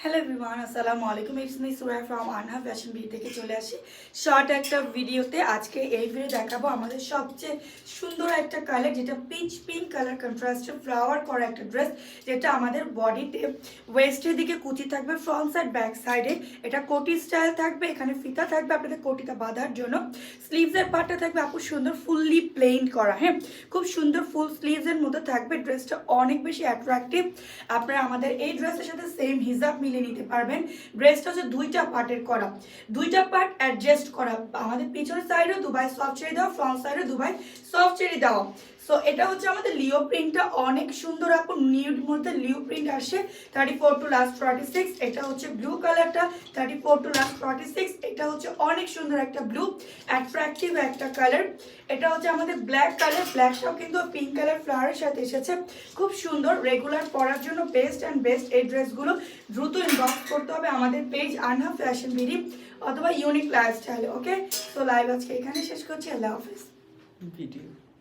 Hello everyone, আসসালামু আলাইকুম। It's me সুরাই ফ্রম আনহা ফ্যাশন বিডি থেকে চলে আসি শর্ট একটা ভিডিওতে। আজকে এই ভিডিও দেখাবো আমাদের সবচেয়ে সুন্দর একটা কালার, যেটা পিচ পিঙ্ক কালার কন্ট্রাস্টে ফ্লাওয়ার করা একটা ড্রেস, যেটা আমাদের বডিতে ওয়েস্টের দিকে কুচি থাকবে, ফ্রন্ট সাইড ব্যাক সাইডে এটা কোটি স্টাইল থাকবে। এখানে ফিতা থাকবে আপনাদের কোটিটা বাঁধার জন্য। স্লিভসের পার্টটা থাকবে আপু সুন্দর ফুললি প্লেন করা, হ্যাঁ, খুব সুন্দর ফুল স্লিভসের মধ্যে থাকবে। ড্রেসটা অনেক বেশি অ্যাট্রাকটিভ। আপনারা আমাদের এই ড্রেসের সাথে সেম হিজাব মিলিয়ে নিতে পারবেন। ড্রেসটা হচ্ছে দুইটা পার্টের করা, দুইটা পার্ট অ্যাডজাস্ট করা। আমাদের পিছনের সাইডেও দুবাই সফট চেরি দেওয়া, ফ্রন্ট সাইডেও দুবাই সফট চেরি দেওয়া। সো এটা হচ্ছে আমাদের লিও প্রিন্টটা অনেক সুন্দর আপু, নিউড মধ্যে লিও প্রিন্ট আসে 34 টু লাস্ট 46। এটা হচ্ছে ব্লু কালারটা 34 টু লাস্ট 46। এটা হচ্ছে অনেক সুন্দর একটা ব্লু অ্যাট্রাকটিভ একটা কালার। এটা হচ্ছে আমাদের ব্ল্যাক কালার, ব্ল্যাকটাও কিন্তু পিঙ্ক কালার ফ্লাওয়ারের সাথে এসেছে। খুব সুন্দর, রেগুলার পরার জন্য বেস্ট অ্যান্ড বেস্ট এই ড্রেসগুলো। দ্রুত ইনবক্স করতে হবে আমাদের পেজ আনহা ফ্যাশন বিডি অথবা ইউনিক লাইফস্টাইলে। ওকে, তো লাইভ আজকে এখানে শেষ করছি। আল্লাহ হাফেজ। ভিডিও